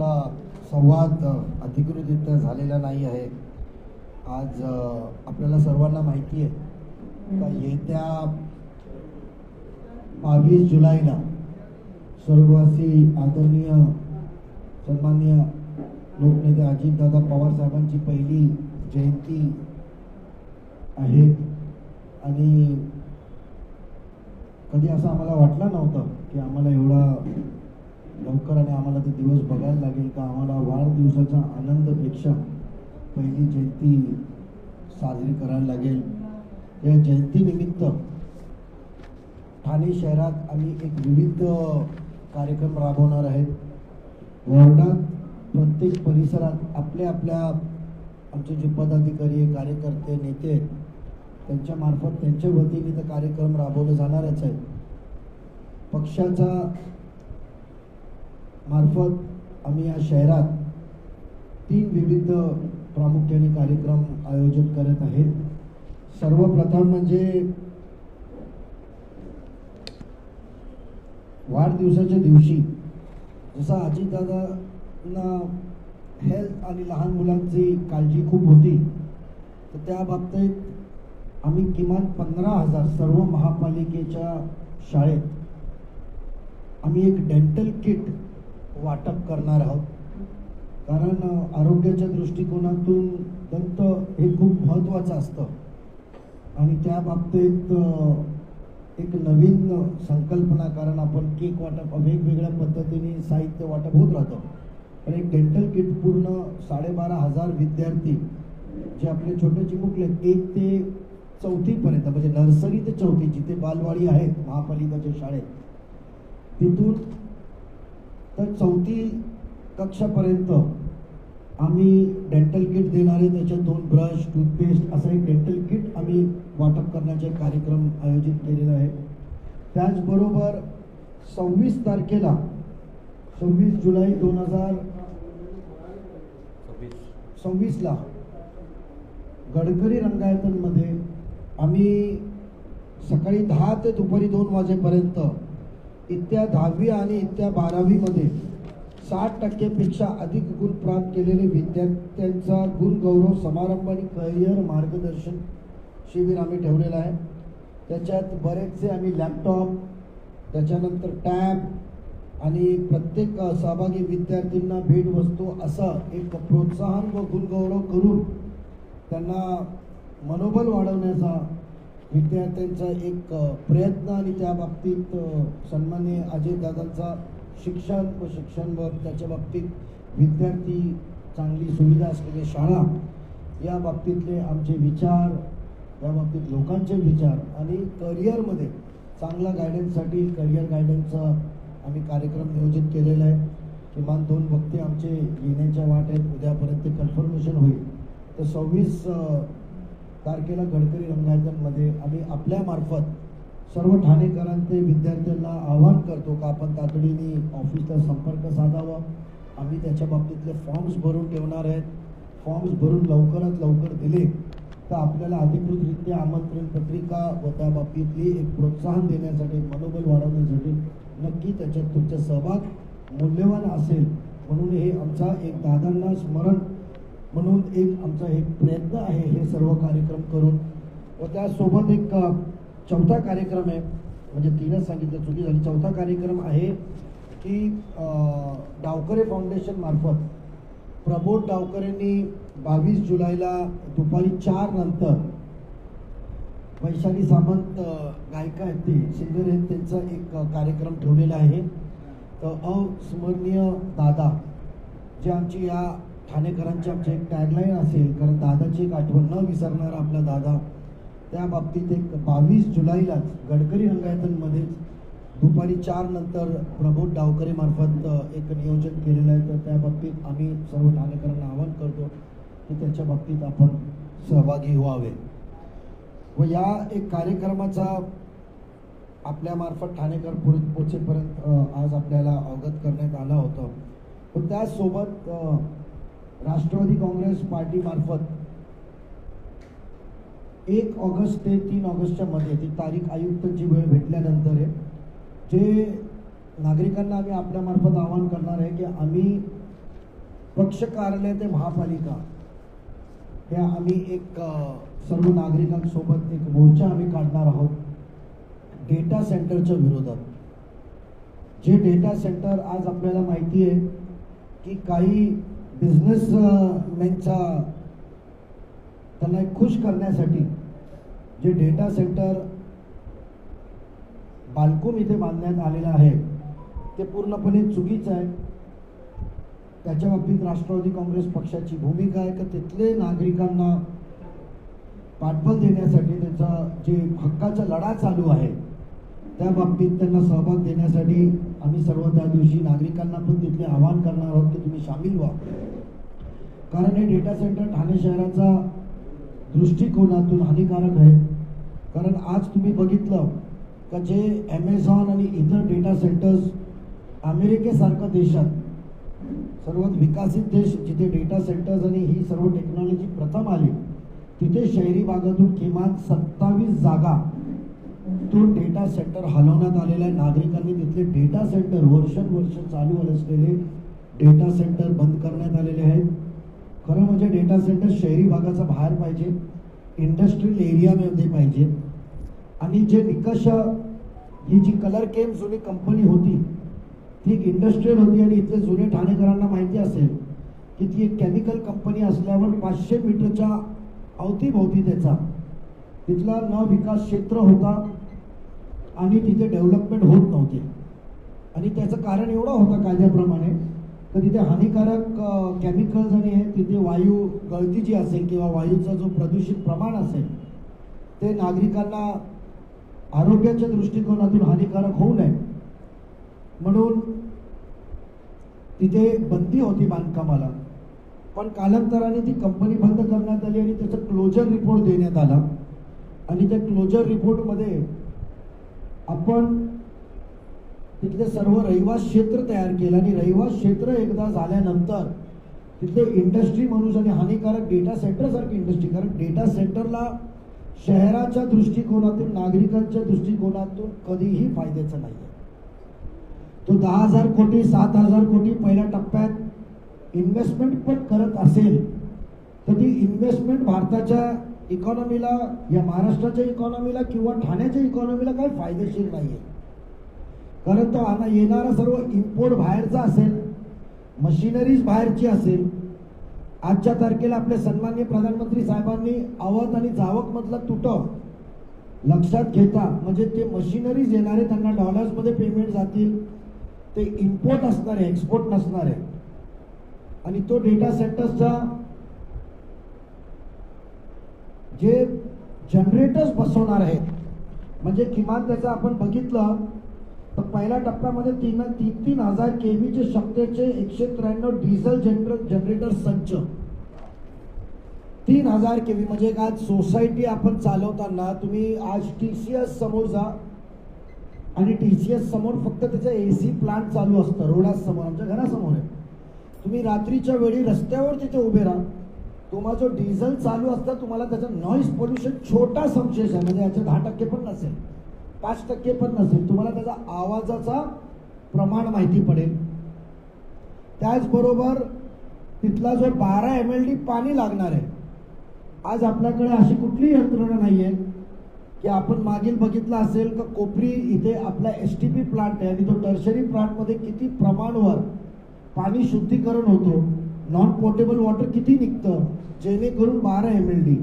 आपला संवाद अधिकृतरित्या झालेला नाही आहे। आज आपल्याला सर्वांना माहिती आहे का येत्या 22 जुलैला स्वर्गवासी आदरणीय सन्माननीय लोकनेते अजितदादा पवार साहेबांची पहिली जयंती आहे। आणि कधी असं आम्हाला वाटलं नव्हतं की आम्हाला एवढा लवकर आणि आम्हाला ते दिवस बघायला लागेल का आम्हाला वाढदिवसाचा आनंदपेक्षा पहिली जयंती साजरी करायला लागेल। या जयंतीनिमित्त ठाणे शहरात आम्ही एक विविध कार्यक्रम राबवणार आहेत। वॉर्डात प्रत्येक परिसरात आपल्या आमचे जे पदाधिकारी कार्यकर्ते नेते त्यांच्या मार्फत त्यांच्या वतीने ते कार्यक्रम राबवले जाणारच आहे। पक्षाचा मार्फत आम्ही या शहरात 3 विविध प्रामुख्याने कार्यक्रम आयोजित करत आहेत। सर्वप्रथम म्हणजे वाढदिवसाच्या दिवशी जसा अजितदादांना हेल्थ आणि लहान मुलांची काळजी खूप होती, तर त्या बाबतीत आम्ही किमान 15,000 सर्व महापालिकेच्या शाळेत आम्ही एक डेंटल किट वाटप करणार आहोत। कारण आरोग्याच्या दृष्टिकोनातून दंत हे खूप महत्त्वाचं असतं आणि त्या बाबतीत एक नवीन संकल्पना, कारण आपण केक वाटप वेगवेगळ्या पद्धतीने साहित्य वाटप होत राहतं, पण एक डेंटल किट पूर्ण 12,500 विद्यार्थी जे आपले छोटे चिमुकले 1 ते 4थी पर्यंत म्हणजे नर्सरी ते 4थी जिथे बालवाडी आहेत महापालिकेच्या शाळेत तिथून तर 4थी कक्षापर्यंत आम्ही डेंटल किट देणार आहे। त्याच्यात 2 ब्रश टूथपेस्ट असं एक डेंटल किट आम्ही वाटप करण्याचे कार्यक्रम आयोजित केलेला आहे। त्याचबरोबर 26 तारखेला 26 जुलै 2026ला गडकरी रंगायतनमध्ये आम्ही सकाळी 10 ते दुपारी 2 वाजेपर्यंत इत्या 10वी आणि इत्या 12वी मध्ये 60% पेक्षा अधिक गुण प्राप्त केलेले विद्यार्थ्यांचा गुण गौरव समारंभ आणि करिअर मार्गदर्शन शिबिर आम्ही ठेवलेला आहे। त्याच्यात बरेचसे आम्ही लॅपटॉप, त्याच्यानंतर टॅब आणि प्रत्येक सहभागी विद्यार्थ्यांना भेटवस्तू असं एक प्रोत्साहन व गुणगौरव करून त्यांना मनोबल वाढवण्याचा विद्यार्थ्यांचा एक प्रयत्न आणि त्या बाबतीत सन्माननीय अजितदादांचा शिक्षण व त्याच्या बाबतीत विद्यार्थी चांगली सुविधा असलेली शाळा या बाबतीतले आमचे विचार, या बाबतीत लोकांचे विचार आणि करिअरमध्ये चांगला गायडन्ससाठी करिअर गायडन्सचा आम्ही कार्यक्रम नियोजित केलेला आहे। किमान 2 वक्ते आमचे येण्याच्या वाट आहेत, उद्यापर्यंत कन्फर्मेशन होईल। तर 26 तारखेला गडकरी रंगायतनमध्ये आम्ही आपल्या मार्फत सर्व ठाणेकरांचे विद्यार्थ्यांना आवाहन करतो का आपण तातडीने ऑफिसला संपर्क साधावा। आम्ही त्याच्या बाबतीतले फॉर्म्स भरून ठेवणार आहेत। फॉर्म्स भरून लवकरात लवकर दिले तर आपल्याला अधिकृतरित्या आमंत्रण पत्रिका व त्या बाबतीतली एक प्रोत्साहन देण्यासाठी, मनोबल वाढवण्यासाठी नक्की त्याच्यात तुमचा सहभाग मूल्यवान असेल। म्हणून हे आमचा एक दादांना स्मरण म्हणून एक आमचा एक प्रयत्न आहे हे सर्व कार्यक्रम करून। व त्यासोबत एक 4था कार्यक्रम आहे, म्हणजे 3च सांगितलं, चुकी झाली। 4था कार्यक्रम आहे की डावकरे फाउंडेशन मार्फत प्रबोध डावकरेंनी 22 जुलैला दुपारी 4 नंतर वैशाली सामंत गायिका आहेत, ते सिंगर आहेत, त्यांचा एक कार्यक्रम ठेवलेला आहे। तर अविस्मरणीय दादा जे आमची या ठाणेकरांची आमची एक टॅगलाईन असेल, कारण दादाची एक आठवण न विसरणारा आपला दादा, त्या बाबतीत एक 22 जुलैलाच गडकरी रंगायतनमध्ये दुपारी 4 नंतर प्रबोध डावकरे मार्फत एक नियोजन केलेलं आहे। तर त्या बाबतीत आम्ही सर्व ठाणेकरांना आवाहन करतो की त्याच्या बाबतीत आपण सहभागी व्हावे। व या एक कार्यक्रमाचा आपल्यामार्फत ठाणेकर पोचेपर्यंत आज आपल्याला अवगत करण्यात आलं होतं। पण त्याचसोबत राष्ट्रवादी काँग्रेस पार्टीमार्फत 1 ऑगस्ट ते 3 ऑगस्टच्या मध्ये ती तारीख आयुक्तांची वेळ भेटल्यानंतर आहे, जे नागरिकांना आम्ही आपल्यामार्फत आवाहन करणार आहे की आम्ही पक्ष कार्यालय ते महापालिका हे आम्ही एक सर्व नागरिकांसोबत एक मोर्चा आम्ही काढणार आहोत डेटा सेंटरच्या विरोधात. जे डेटा सेंटर आज आपल्याला माहिती आहे की काही बिझनेसमॅनचा त्यांना खुश करण्यासाठी जे डेटा सेंटर बाल्कुम इथे बांधण्यात आलेलं आहे ते पूर्णपणे चुकीचं आहे. त्याच्या बाबतीत राष्ट्रवादी काँग्रेस पक्षाची भूमिका आहे की तिथले नागरिकांना पाठबळ देण्यासाठी त्यांचा जे हक्काचा लढा चालू आहे त्या बाबतीत त्यांना सहभाग देण्यासाठी आम्ही सर्व त्या दिवशी नागरिकांना पण तिथले आवाहन करणार आहोत की तुम्ही सामील व्हा. कारण हे डेटा सेंटर ठाणे शहराचा दृष्टिकोनातून हानिकारक आहे. कारण आज तुम्ही बघितलं का जे ॲमेझॉन आणि इतर डेटा सेंटर्स अमेरिकेसारख्या देशात सर्वात विकसित देश जिथे डेटा सेंटर्स आणि ही सर्व टेक्नॉलॉजी प्रथम आली तिथे शहरी भागातून किमान 27 जागा तो डेटा सेंटर हलवण्यात आलेल्या नागरिकांनी तिथले डेटा सेंटर वर्षानुवर्ष चालू असलेले डेटा सेंटर बंद करण्यात आलेले आहेत. खरं म्हणजे डेटा सेंटर शहरी भागाचा बाहेर पाहिजे, इंडस्ट्रियल एरियामध्ये पाहिजे. आणि जे निकष ही जी कलर केम जुनी कंपनी होती ती एक इंडस्ट्रियल होती आणि इथले जुने ठाणेकरांना माहिती असेल की ती एक केमिकल कंपनी असल्यावर 500 मीटरच्या अवतीभोवती त्याचा तिथला न विकास क्षेत्र होता आणि तिथे डेव्हलपमेंट होत नव्हते. आणि त्याचं कारण एवढं होतं कायद्याप्रमाणे तर तिथे हानिकारक केमिकल्स आणि हे तिथे वायू गळती जी असेल किंवा वायूचा जो प्रदूषित प्रमाण असेल ते नागरिकांना आरोग्याच्या दृष्टिकोनातून हानिकारक होऊ नये म्हणून तिथे बंदी होती बांधकामाला. पण कालांतराने ती कंपनी बंद करण्यात आली आणि त्याचा क्लोजर रिपोर्ट देण्यात आला. आणि त्या क्लोजर रिपोर्टमध्ये आपण तिथले सर्व रहिवास क्षेत्र तयार केलं आणि रहिवास क्षेत्र एकदा झाल्यानंतर तिथले इंडस्ट्री म्हणून आणि हानिकारक डेटा सेंटर सारखी इंडस्ट्री, कारण डेटा सेंटरला शहराच्या दृष्टिकोनातून नागरिकांच्या दृष्टिकोनातून कधीही फायद्याचं नाही. तो 10,000 कोटी 7,000 कोटी पहिल्या टप्प्यात इन्व्हेस्टमेंट पण करत असेल तर ती इन्व्हेस्टमेंट भारताच्या इकॉनॉमीला या महाराष्ट्राच्या इकॉनॉमीला किंवा ठाण्याच्या इकॉनॉमीला काही फायदेशीर नाही आहे. कारण तो येणारा सर्व इम्पोर्ट बाहेरचा असेल, मशिनरीज बाहेरची असेल. आजच्या तारखेला आपले सन्माननीय प्रधानमंत्री साहेबांनी आवक आणि जावक मधला तुटव लक्षात घेता म्हणजे ते मशिनरीज येणारे त्यांना डॉलर्समध्ये पेमेंट जातील, ते इम्पोर्ट असणार आहे, एक्सपोर्ट नसणार आहे. आणि तो डेटा सेंटर्सचा जे जनरेटर्स बसवणार आहेत म्हणजे किमान त्याचं आपण बघितलं तर पहिल्या टप्प्यामध्ये 3,000 केव्हीचे शक्तीचे 193 डिझेल जनरेटर संच 3,000 केव्ही म्हणजे आज सोसायटी आपण चालवताना तुम्ही आज TCS समोर जा आणि TCS समोर फक्त त्याचा AC प्लांट चालू असतं रोडासमोर आमच्या घरासमोर आहे. तुम्ही रात्रीच्या वेळी रस्त्यावर तिथे उभे राहा, तुम्हाला जो डिझेल चालू असतं तुम्हाला त्याचं नॉईज पोल्युशन छोटा संशेष आहे म्हणजे याचे 10% पण नसेल, 5% पण नसेल, तुम्हाला त्याचा आवाजाचा प्रमाण माहिती पडेल. त्याचबरोबर तिथला जो 12 MLD पाणी लागणार आहे. आज आपल्याकडे अशी कुठलीही यंत्रणा नाही आहे की आपण मागील बघितलं असेल का कोपरी इथे आपला STP प्लांट आहे आणि तो टर्शरी प्लांटमध्ये किती प्रमाणावर पाणी शुद्धीकरण होतो, नॉन पोर्टेबल वॉटर किती निघतं जेणेकरून 12 MLD.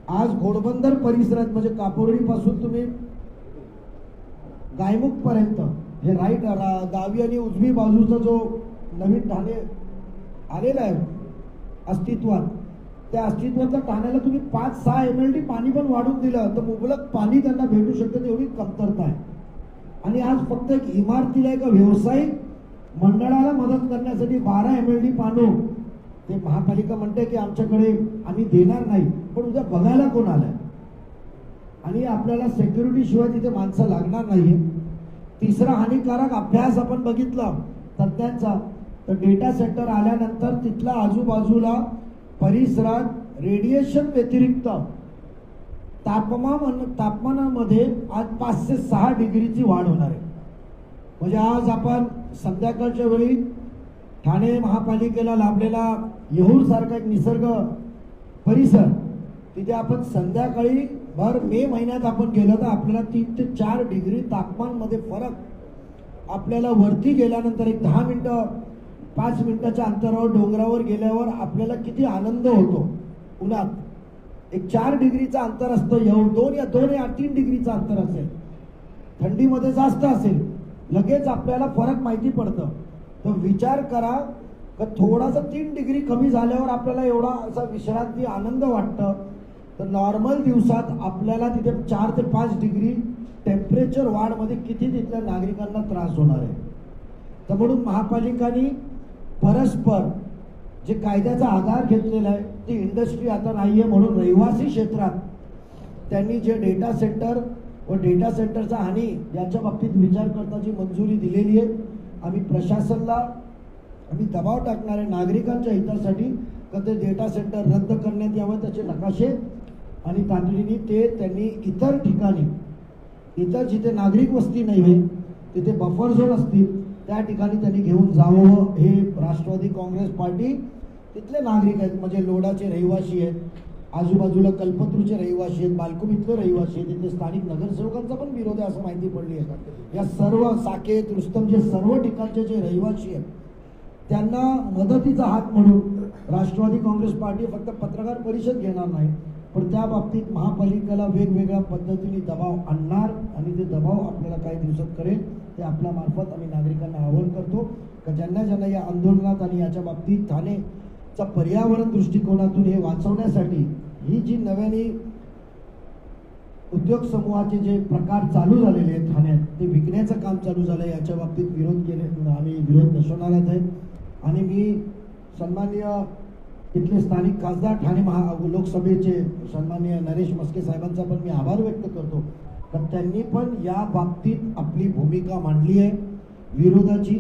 आज घोडबंदर परिसरात म्हणजे कापोरीपासून तुम्ही गायमुख पर्यंत हे राईट डावी आणि उजवी बाजूचा जो नवीन ठाणे आलेला आहे अस्तित्वात त्या अस्तित्वाच्या ठाण्याला तुम्ही 5-6 MLD पाणी पण वाढून दिलं तर मुबलक पाणी त्यांना भेटू शकतं एवढी कमतरता आहे. आणि आज फक्त एक इमारतीला एका व्यावसायिक मंडळाला मदत करण्यासाठी 12 MLD पाणी ते महापालिका म्हणते की आमच्याकडे आम्ही देणार नाही, पण उद्या बघायला कोण आलंय आणि आपल्याला सिक्युरिटी शिवाय तिथे माणसं लागणार नाहीये. तिसरा हानिकारक अभ्यास आपण बघितला तज्ञांचा तर डेटा सेंटर आल्यानंतर तिथला आजूबाजूला परिसरात रेडिएशन व्यतिरिक्त तापमानामध्ये आज 5 ते 6 डिग्रीची वाढ होणार आहे. म्हणजे आज आपण संध्याकाळच्या वेळी ठाणे महापालिकेला लाभलेला येऊर सारखा एक निसर्ग परिसर, तिथे आपण संध्याकाळी भर मे महिन्यात आपण गेलो तर आपल्याला 3 ते 4 डिग्री तापमान मध्ये फरक आपल्याला वरती गेल्यानंतर एक 10 मिनिटं 5 मिनिटाच्या अंतरावर डोंगरावर गेल्यावर आपल्याला किती आनंद होतो. उन्हात एक 4 डिग्रीचा अंतर असतं, 2 या 3 डिग्रीचा अंतर असेल, थंडीमध्ये जास्त असेल, लगेच आपल्याला फरक माहिती पडतं. तर विचार करा का थोडासा 3 डिग्री कमी झाल्यावर आपल्याला एवढा असा विश्रांती आनंद वाटतं. तर नॉर्मल दिवसात आपल्याला तिथे 4 ते 5 डिग्री टेम्परेचर वाढमध्ये किती तिथल्या नागरिकांना त्रास होणार आहे. तर म्हणून महापालिकांनी परस्पर जे कायद्याचा आधार घेतलेला आहे, ती इंडस्ट्री आता नाहीये म्हणून रहिवासी क्षेत्रात त्यांनी जे डेटा सेंटर व डेटा सेंटरचा हानी याच्या बाबतीत विचार करण्याची मंजुरी दिलेली आहे. आम्ही प्रशासनाला आम्ही दबाव टाकणार आहे नागरिकांच्या हितासाठी का ते डेटा सेंटर रद्द करण्यात यावं, त्याचे नकाशे आणि तातडीने ते त्यांनी इतर ठिकाणी, इतर जिथे नागरिक वस्ती नाही आहे तिथे बफर झोन असतील त्या ठिकाणी त्यांनी घेऊन जावं. हे राष्ट्रवादी काँग्रेस पार्टी तिथले नागरिक आहेत, म्हणजे लोडाचे रहिवासी आहेत, आजूबाजूला कल्पतरूचे रहिवासी आहेत, बालकुमीतले रहिवासी आहेत, तिथे स्थानिक नगरसेवकांचा पण विरोध आहे असं माहिती पडली आहे. या सर्व साकेत रुस्तम जे सर्व ठिकाणचे जे रहिवासी आहेत त्यांना मदतीचा हात म्हणून राष्ट्रवादी काँग्रेस पार्टी फक्त पत्रकार परिषद घेणार नाही, पण त्या बाबतीत महापालिकेला वेगवेगळ्या पद्धतीने दबाव आणणार आणि ते दबाव आपल्याला काही दिवसात करेल. ते आपल्या मार्फत आम्ही नागरिकांना आवाहन करतो का ज्यांना ज्यांना या आंदोलनात आणि याच्या बाबतीत ठाणेचा पर्यावरण दृष्टिकोनातून हे वाचवण्यासाठी ही जी नव्याने उद्योग समूहाचे जे प्रकार चालू झालेले आहेत ठाण्यात, ते विकण्याचं काम चालू झालं आहे, याच्या बाबतीत विरोध केले, आम्ही विरोध दर्शवणार आहे. आणि मी सन्माननीय इथले स्थानिक खासदार ठाणे लोकसभेचे सन्माननीय नरेश मस्के साहेबांचा पण मी आभार व्यक्त करतो तर त्यांनी पण या बाबतीत आपली भूमिका मांडली आहे विरोधाची.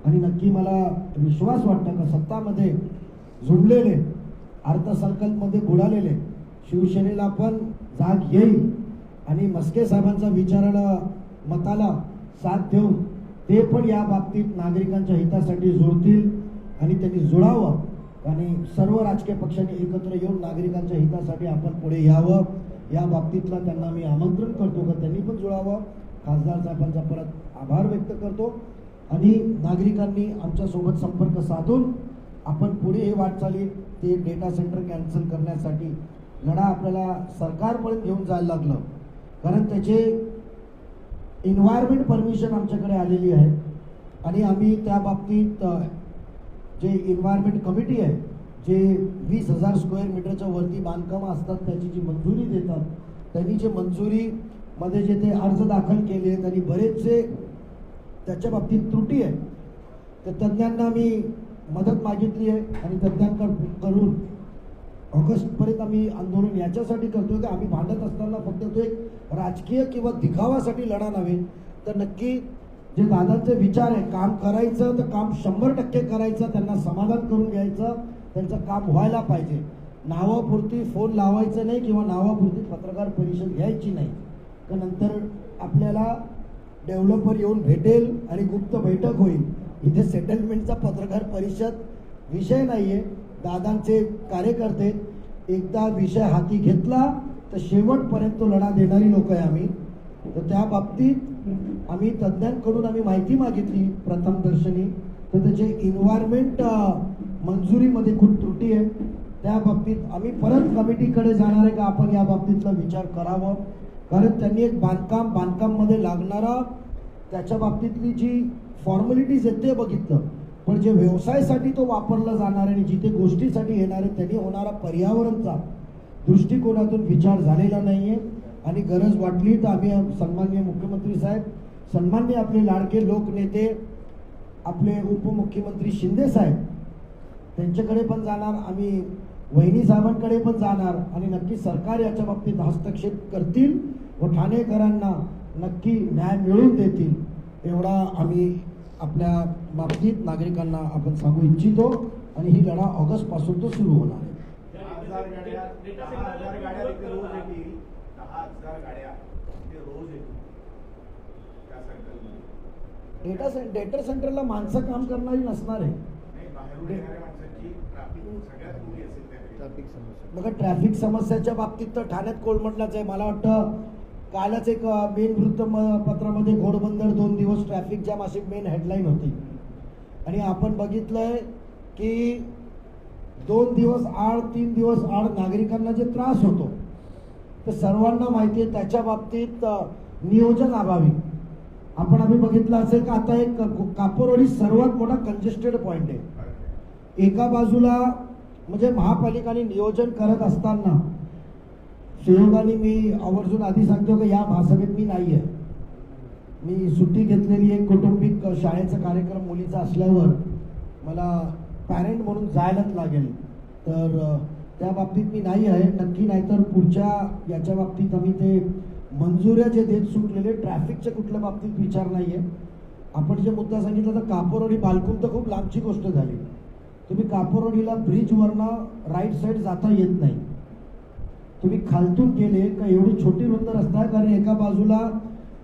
आणि नक्की मला विश्वास वाटतो का सत्तामध्ये झुंबलेले, अर्थसंकल्पमध्ये बुडालेले शिवसेनेला पण जाग येईल आणि मस्के साहेबांचा विचाराला मताला साथ देऊन ते पण या बाबतीत नागरिकांच्या हितासाठी जुळतील आणि त्यांनी जुळावं आणि सर्व राजकीय पक्षांनी एकत्र येऊन नागरिकांच्या हितासाठी आपण पुढे यावं. या बाबतीतला त्यांना मी आमंत्रण करतो का त्यांनी पण जुळावं. खासदार साहेबांचा परत आभार व्यक्त करतो आणि नागरिकांनी आमच्यासोबत संपर्क साधून आपण पुढे हे वाटचाली ते डेटा सेंटर कॅन्सल करण्यासाठी लढा आपल्याला सरकारपर्यंत घेऊन जायला लागलं, कारण त्याचे एन्व्हायरमेंट परमिशन आमच्याकडे आलेली आहे आणि आम्ही त्या बाबतीत जे एन्व्हायरमेंट कमिटी आहे, जे 20,000 स्क्वेअर मीटरच्या वरती बांधकामं असतात त्याची जी मंजुरी देतात, त्यांनी जे मंजुरीमध्ये जे ते अर्ज दाखल केले त्यांनी बरेचसे त्याच्या बाबतीत त्रुटी आहे. तर तज्ज्ञांना मी मदत मागितली आहे आणि तज्ज्ञांकडून ऑगस्टपर्यंत आम्ही आंदोलन याच्यासाठी करतोय की आम्ही भांडत असताना फक्त तो एक राजकीय किंवा दिखावासाठी लढा नव्हे, तर नक्की जे दादांचे विचार आहे काम करायचं तर काम 100% करायचं, त्यांना समाधान करून घ्यायचं, त्यांचं काम व्हायला पाहिजे. नावापुरती फोन लावायचं नाही किंवा नावापुरती पत्रकार परिषद घ्यायची नाही, तर नंतर आपल्याला डेव्हलपर येऊन भेटेल आणि गुप्त बैठक होईल. इथे सेटलमेंटचा पत्रकार परिषद विषय नाहीये. दादांचे कार्यकर्ते एकदा विषय हाती घेतला तर शेवटपर्यंत लढा देणारी लोक आहे आम्ही. तर त्या बाबतीत आम्ही तज्ज्ञांकडून आम्ही माहिती मागितली प्रथमदर्शनी, तर त्याचे एन्व्हायरमेंट मंजुरीमध्ये खूप त्रुटी आहे. त्या बाबतीत आम्ही परत कमिटीकडे जाणार आहे का आपण या बाबतीतला विचार करावं, कारण त्यांनी एक बांधकाममध्ये लागणारा त्याच्या बाबतीतली जी फॉर्मॅलिटीज आहेत ते बघितलं, पण जे व्यवसायासाठी तो वापरला जाणार आणि जिथे गोष्टीसाठी येणार आहे त्यांनी होणारा पर्यावरणचा दृष्टिकोनातून विचार झालेला नाहीये. आणि गरज वाटली तर आम्ही सन्माननीय मुख्यमंत्री साहेब, सन्माननीय आपले लाडके लोकनेते आपले उपमुख्यमंत्री शिंदे साहेब त्यांच्याकडे पण जाणार, आम्ही वहिनी साहेबांकडे पण जाणार आणि नक्की सरकार याच्या बाबतीत हस्तक्षेप करतील व ठाणेकरांना नक्की न्याय मिळवून देतील एवढा आम्ही आपल्या बाबतीत नागरिकांना आपण सांगू इच्छितो. आणि ही लढा ऑगस्ट पासून तो सुरू होणार आहे. डेटा सेंटरला माणसं काम करणारी नसणार आहे. बघा, ट्रॅफिक समस्याच्या बाबतीत तर ठाण्यात कोलमडलाच आहे. मला वाटतं कालच एक मेन वृत्तपत्रामध्ये घोडबंदर 2 दिवस ट्रॅफिक जॅम अशी मेन हेडलाईन होती. आणि आपण बघितलंय की 2 दिवस आड 3 दिवस आड नागरिकांना जे त्रास होतो ते सर्वांना माहिती आहे. त्याच्या बाबतीत नियोजन अभावी आम्ही बघितलं असेल की आता एक कापूरवाडी सर्वात मोठा कंजेस्टेड पॉइंट आहे. एका बाजूला म्हणजे महापालिकाने नियोजन करत असताना सुयोगाने मी आवर्जून आधी सांगतो की या महासभेत मी नाही आहे. मी सुट्टी घेतलेली एक कौटुंबिक शाळेचा कार्यक्रम मुलीचा असल्यावर मला पॅरेंट म्हणून जायलाच लागेल. तर त्या बाबतीत मी नाही आहे नक्की. नाहीतर पुढच्या याच्या बाबतीत आम्ही ते मंजुऱ्या जे देत सुटलेले ट्रॅफिकच्या कुठल्या बाबतीत विचार नाही आहे. आपण जे मुद्दा सांगितला तर कापूरवाडी बालकुम तर खूप लांबची गोष्ट झाली. तुम्ही कापूरवाडीला ब्रिजवरनं राईट साईड जाता येत नाही. तुम्ही खालतून गेले का एवढी छोटी रुंद रस्ता आहे, कारण एका बाजूला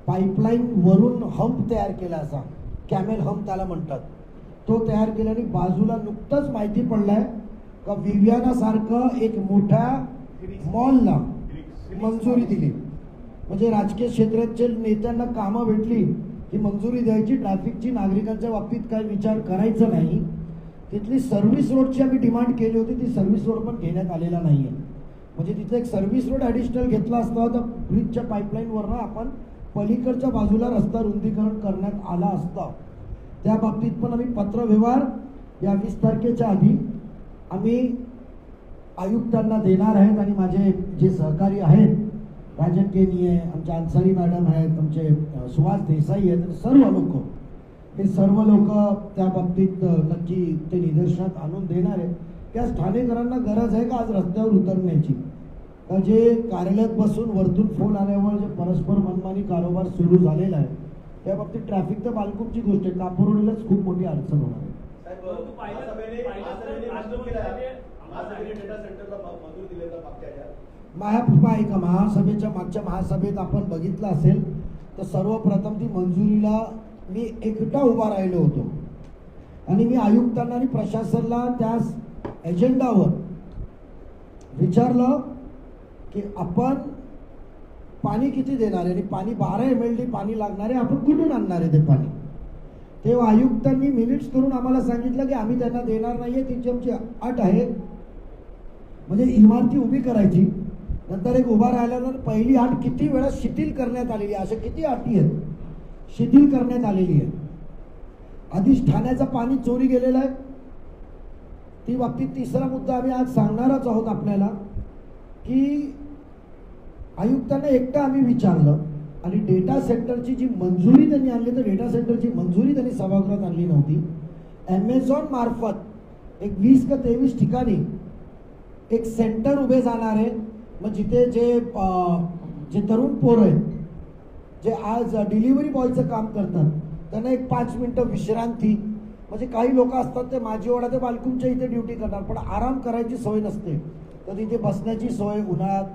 पाईपलाईन वरून हंप तयार केला, असा कॅमेल हंप त्याला म्हणतात, तो तयार केल्याने बाजूला नुकतंच माहिती पडलाय का विवियाना सारखं एक मोठ्या मॉलला मंजुरी दिली. म्हणजे राजकीय क्षेत्राच्या नेत्यांना कामं भेटली की मंजुरी द्यायची, ट्रॅफिकची नागरिकांच्या बाबतीत काय विचार करायचं नाही. तिथली सर्व्हिस रोडची आम्ही डिमांड केली होती, ती सर्व्हिस रोड पण घेण्यात आलेला नाही आहे. म्हणजे तिथे एक सर्व्हिस रोड ॲडिशनल घेतला असता तर ब्रिजच्या पाईपलाईनवरनं आपण पलीकडच्या बाजूला रस्ता रुंदीकरण करण्यात आला असता. त्या बाबतीत पण आम्ही पत्रव्यवहार या 20 तारखेच्या आधी आम्ही आयुक्तांना देणार आहेत. आणि माझे जे सहकारी आहेत, राजन केनी आहे, आमच्या अन्सारी मॅडम आहेत, आमचे सुहास देसाई आहेत, सर्व लोक त्या बाबतीत नक्की ते निदर्शनात आणून देणार आहे. त्या ठाणेकरांना गरज आहे का आज रस्त्यावर उतरण्याची? का जे कार्यालयात बसून वरतून फोन आल्यावर जे परस्पर मनमानी कारोबार सुरू झालेला आहे त्या बाबतीत ट्रॅफिक तर बालकुमची गोष्ट आहे, कापूरवाडीलाच खूप मोठी अडचण होणार आहे. महासभेच्या मागच्या महासभेत आपण बघितलं असेल तर सर्वप्रथम ती मंजुरीला मी एकटा उभा राहिलो होतो आणि मी आयुक्तांना आणि प्रशासनाला त्या एजेंडावर विचारलं की आपण पाणी किती देणार आहे आणि पाणी 12 MLD पाणी लागणार आहे, आपण कुठून आणणार आहे ते पाणी. तेव्हा आयुक्तांनी मिनिट्स करून आम्हाला सांगितलं की आम्ही त्यांना देणार नाहीये, तिची आमची अट आहे. म्हणजे इमारती उभी करायची, नंतर एक उभा राहिल्यानंतर पहिली अट किती वेळा शिथिल करण्यात आलेली आहे, अशा किती अटी आहेत शिथिल करण्यात आलेली आहे. आधीच ठाण्याचं पाणी चोरी गेलेलं आहे. ती बाबतीत तिसरा मुद्दा आम्ही आज सांगणारच आहोत आपल्याला की आयुक्तांना एकटा आम्ही विचारलं आणि डेटा सेंटरची जी मंजुरी त्यांनी आणली तर डेटा सेंटरची मंजुरी त्यांनी सभागृहात आणली नव्हती. ॲमेझॉन मार्फत एक 20 का 23 ठिकाणी एक सेंटर उभे जाणार आहे. मग जिथे जे तरुण पोरं आहेत जे आज डिलिव्हरी बॉयचं काम करतात त्यांना एक 5 मिनिटं विश्रांती, म्हणजे काही लोक असतात ते माझीवाडा ते बालकुमच्या इथे ड्युटी करणार पण आराम करायची सोय नसते, तर तिथे बसण्याची सोय उन्हाळ्यात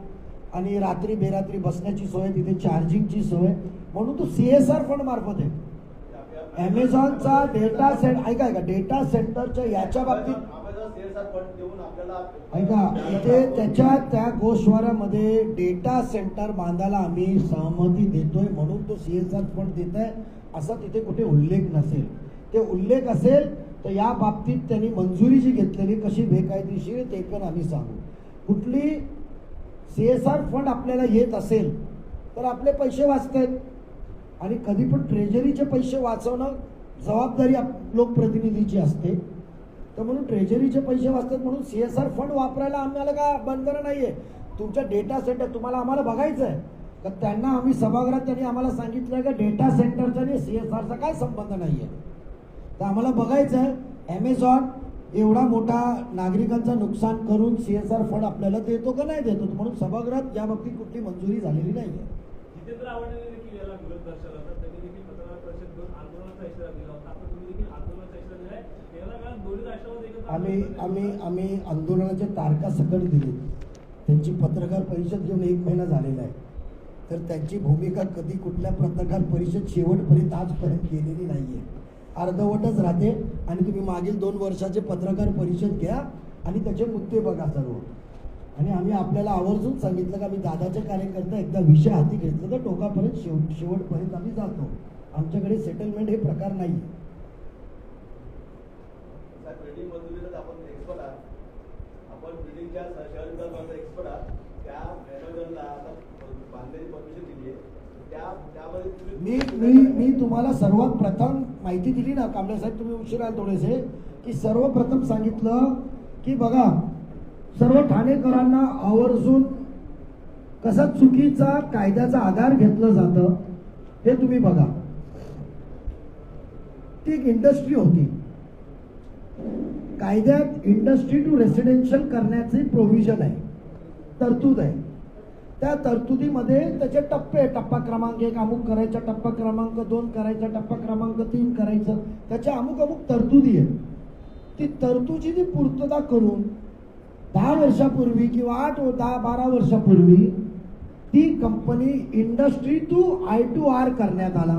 आणि रात्री बेरात्री बसण्याची सोय, तिथे चार्जिंगची सोय, म्हणून तो CSR फंड मार्फत आहे. ॲमेझॉनचा डेटा सेंटर डेटा सेंटरच्या याच्या बाबतीत इथे त्या गोषवाऱ्यामध्ये डेटा सेंटर बांधायला आम्ही सहमती देतोय म्हणून तो CSR फंड देत आहे असा तिथे कुठे उल्लेख नसेल. ते उल्लेख असेल तर या बाबतीत त्यांनी मंजुरी जी घेतलेली कशी बेकायदेशीर ते पण आम्ही सांगू. कुठली CSR फंड आपल्याला येत असेल तर आपले पैसे वाचतायत आणि कधी पण ट्रेजरीचे पैसे वाचवणं जबाबदारी लोकप्रतिनिधीची असते. तर म्हणून ट्रेजरीचे पैसे वाचतात म्हणून CSR फंड वापरायला आम्हाला काय बंधन नाही आहे. तुमच्या डेटा सेंटर तुम्हाला आम्हाला बघायचं आहे तर त्यांना आम्ही सभागृहात त्यांनी आम्हाला सांगितलं की डेटा सेंटरचा आणि CSRचा काय संबंध नाही आहे. तर आम्हाला बघायचं आहे ॲमेझॉन एवढा मोठा नागरिकांचं नुकसान करून CSR फंड आपल्याला देतो का नाही देतो, म्हणून सभागृहात या बाबतीत कुठली मंजुरी झालेली नाही आहे. आम्ही आंदोलनाच्या तारखा सकट दिली. त्यांची पत्रकार परिषद घेऊन 1 महिना झालेला आहे, तर त्यांची भूमिका कधी कुठल्या पत्रकार परिषद शेवटपर्यंत आजपर्यंत केलेली नाही आहे. अर्धवटच राहते आणि तुम्ही मागील 2 वर्षाचे पत्रकार परिषद घ्या आणि त्याचे मुद्दे बघा सर्व. आणि आम्ही आपल्याला आवर्जून सांगितलं का मी दादाचे कार्यकर्ता एकदा विषय हाती घेतलं तर टोकापर्यंत शेवटपर्यंत आम्ही जातो. आमच्याकडे सेटलमेंट हे प्रकार नाही. बिल्डिंग मंजुरीला आपण एक्सपर्ट आहात, आपण बिल्डिंगच्या शहर विकासाचा एक्सपर्ट आहात. त्या मॅनेजरला आता बांधण्याची परमिशन दिली आहे, त्यामध्ये मी तुम्हाला सर्वात प्रथम माहिती दिली ना कांबळे साहेब, तुम्ही उशीर आले थोडेसे, की सर्वप्रथम सांगितलं की बघा सर्व ठाणेकरांना आवर्जून कसा चुकीचा कायद्याचा आधार घेतलं जातं हे तुम्ही बघा. ती एक इंडस्ट्री होती, कायद्यात इंडस्ट्री टू रेसिडेन्शियल करण्याचे प्रोव्हिजन आहे, तरतूद आहे. त्या तरतुदीमध्ये त्याचे टप्पे, टप्पा क्रमांक 1 अमुक करायचा, टप्पा क्रमांक 2 करायचा, टप्पा क्रमांक 3 करायचं, त्याच्या अमुक तरतुदी आहे. ती तरतुदीची पूर्तता करून 10 वर्षापूर्वी किंवा 8, 10, 12 वर्षापूर्वी ती कंपनी इंडस्ट्री टू I2R करण्यात आला.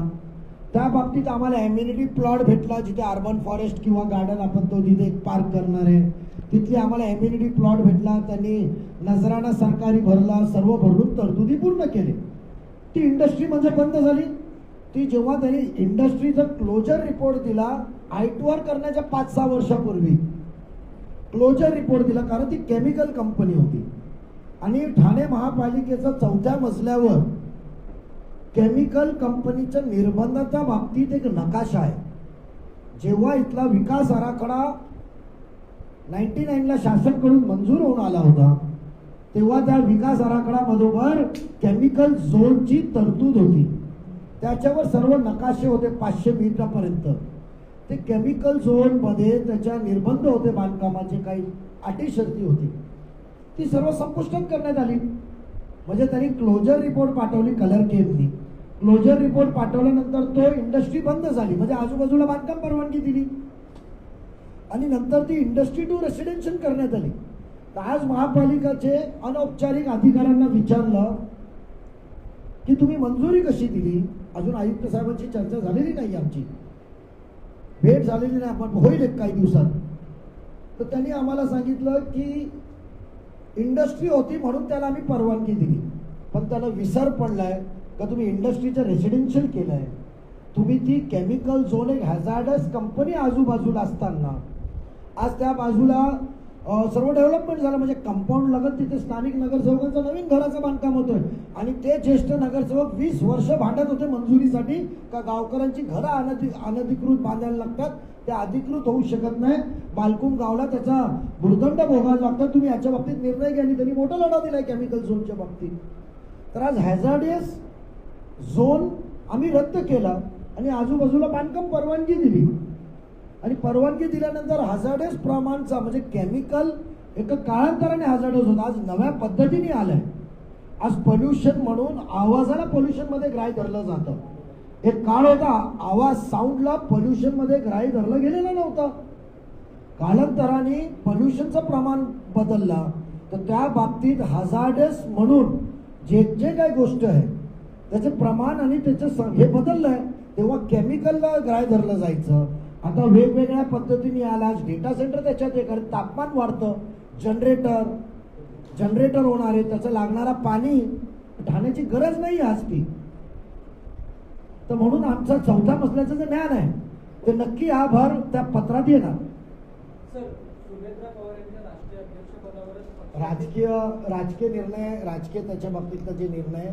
त्या बाबतीत आम्हाला एम्युनिटी प्लॉट भेटला, जिथे अर्बन फॉरेस्ट किंवा गार्डन आपण तो तिथे एक पार्क करणार आहे, तिथली आम्हाला एम्युनिटी प्लॉट भेटला. त्यांनी नजराणा सरकारी भरला, सर्व भरून तरतुदी पूर्ण केली. ती इंडस्ट्री म्हणजे बंद झाली. ती जेव्हा त्यांनी इंडस्ट्रीचा क्लोजर रिपोर्ट दिला I2R करण्याच्या 5-6 वर्षापूर्वी क्लोजर रिपोर्ट दिला, कारण ती केमिकल कंपनी होती. आणि ठाणे महापालिकेचा 4थ्या मजल्यावर केमिकल कंपनीच्या निर्बंधाच्या बाबतीत एक नकाशा आहे. जेव्हा इथला विकास आराखडा 99ला शासनाकडून मंजूर होऊन आला होता, तेव्हा त्या विकास आराखड्याबरोबर केमिकल झोनची तरतूद होती. त्याच्यावर सर्व नकाशे होते 500 मीटरपर्यंत. ते केमिकल झोन मध्ये त्याच्या निर्बंध होते, बांधकामाचे काही अटी शर्ती होती, ती सर्व संपुष्टात करण्यात आली. म्हणजे त्यांनी क्लोजर रिपोर्ट पाठवली, कलर केमनी क्लोजर रिपोर्ट पाठवल्यानंतर तो इंडस्ट्री बंद झाली, म्हणजे आजूबाजूला बांधकाम परवानगी दिली आणि नंतर ती इंडस्ट्री टू रेसिडेन्शियल करण्यात आली. तर आज महापालिकेचे अनौपचारिक अधिकाऱ्यांना विचारलं की तुम्ही मंजुरी कशी दिली. अजून आयुक्त साहेबांची चर्चा झालेली नाही, आमची भेट झालेली नाही, आपण होईल एक काही दिवसात. तर त्यांनी आम्हाला सांगितलं की इंडस्ट्री होती म्हणून त्याला आम्ही परवानगी दिली, पण त्याला विसर पडलाय का तुम्ही इंडस्ट्रीचं रेसिडेन्शियल केलंय. तुम्ही ती केमिकल झोन एक हॅझार्डस कंपनी आजूबाजूला असताना आज त्या बाजूला सर्व डेव्हलपमेंट झालं, म्हणजे कंपाऊंड लगत तिथे स्थानिक नगरसेवकांचं नवीन घराचं बांधकाम होतंय आणि ते ज्येष्ठ नगरसेवक 20 वर्ष भांडत होते मंजुरीसाठी का गावकऱ्यांची घरं अनधिकृत बांधायला लागतात, ते अधिकृत होऊ शकत नाही. बालकुम गावला त्याचा भूर्दंड भोगायला लागतात, तुम्ही याच्या बाबतीत निर्णय घ्या. आणि त्यांनी मोठा लढा दिलाय केमिकल झोनच्या बाबतीत. तर आज हॅझार्डियस झोन आम्ही रद्द केला आणि आजूबाजूला बांधकाम परवानगी दिली. आणि परवानगी दिल्यानंतर हॅझार्डस प्रमाणचा म्हणजे केमिकल एक काळांतराने हॅझार्डस होता, आज नव्या पद्धतीने आलंय. आज पोल्युशन म्हणून आवाजाला पोल्युशन मध्ये ग्राह्य धरलं जातं. एक काळ होता आवाज साऊंडला पोल्युशन मध्ये ग्राह्य धरलं गेलेलं नव्हतं. कालांतराने पोल्युशनचं प्रमाण बदलला, तर त्या बाबतीत हॅझार्डस म्हणून जे जे काही गोष्ट आहे त्याचे प्रमाण आणि त्याचं हे बदललंय. तेव्हा केमिकलला ग्राह्य धरलं जायचं, आता वेगवेगळ्या पद्धतीने आला. डेटा सेंटर त्याच्यात आहे, कारण तापमान वाढतं, जनरेटर होणार आहे, त्याचं लागणारा पाणी ठाण्याची गरज नाही आज ती. तर म्हणून आमचा 4थ्या मजल्याचं जे ज्ञान आहे ते नक्की हा भर त्या पत्रात येणार. राजकीय निर्णय, राजकीय त्याच्या बाबतीतला जे निर्णय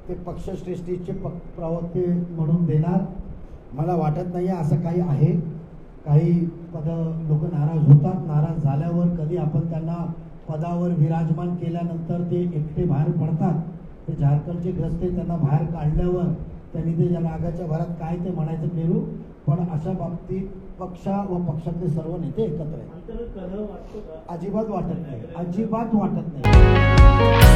ते पक्षश्रेष्ठीचे प्रवक्ते म्हणून देणार. मला वाटत नाही असं काही आहे. काही लोक नाराज होतात, नाराज झाल्यावर कधी आपण त्यांना पदावर विराजमान केल्यानंतर ते एकटे बाहेर पडतात. ते झारखंडचे ग्रस्ते त्यांना बाहेर काढल्यावर त्यांनी ते नागाच्या भरात काय ते म्हणायचं पेरू. पण अशा बाबतीत पक्ष व पक्षातले सर्व नेते एकत्र आहेत. अजिबात वाटत नाही, अजिबात वाटत नाही.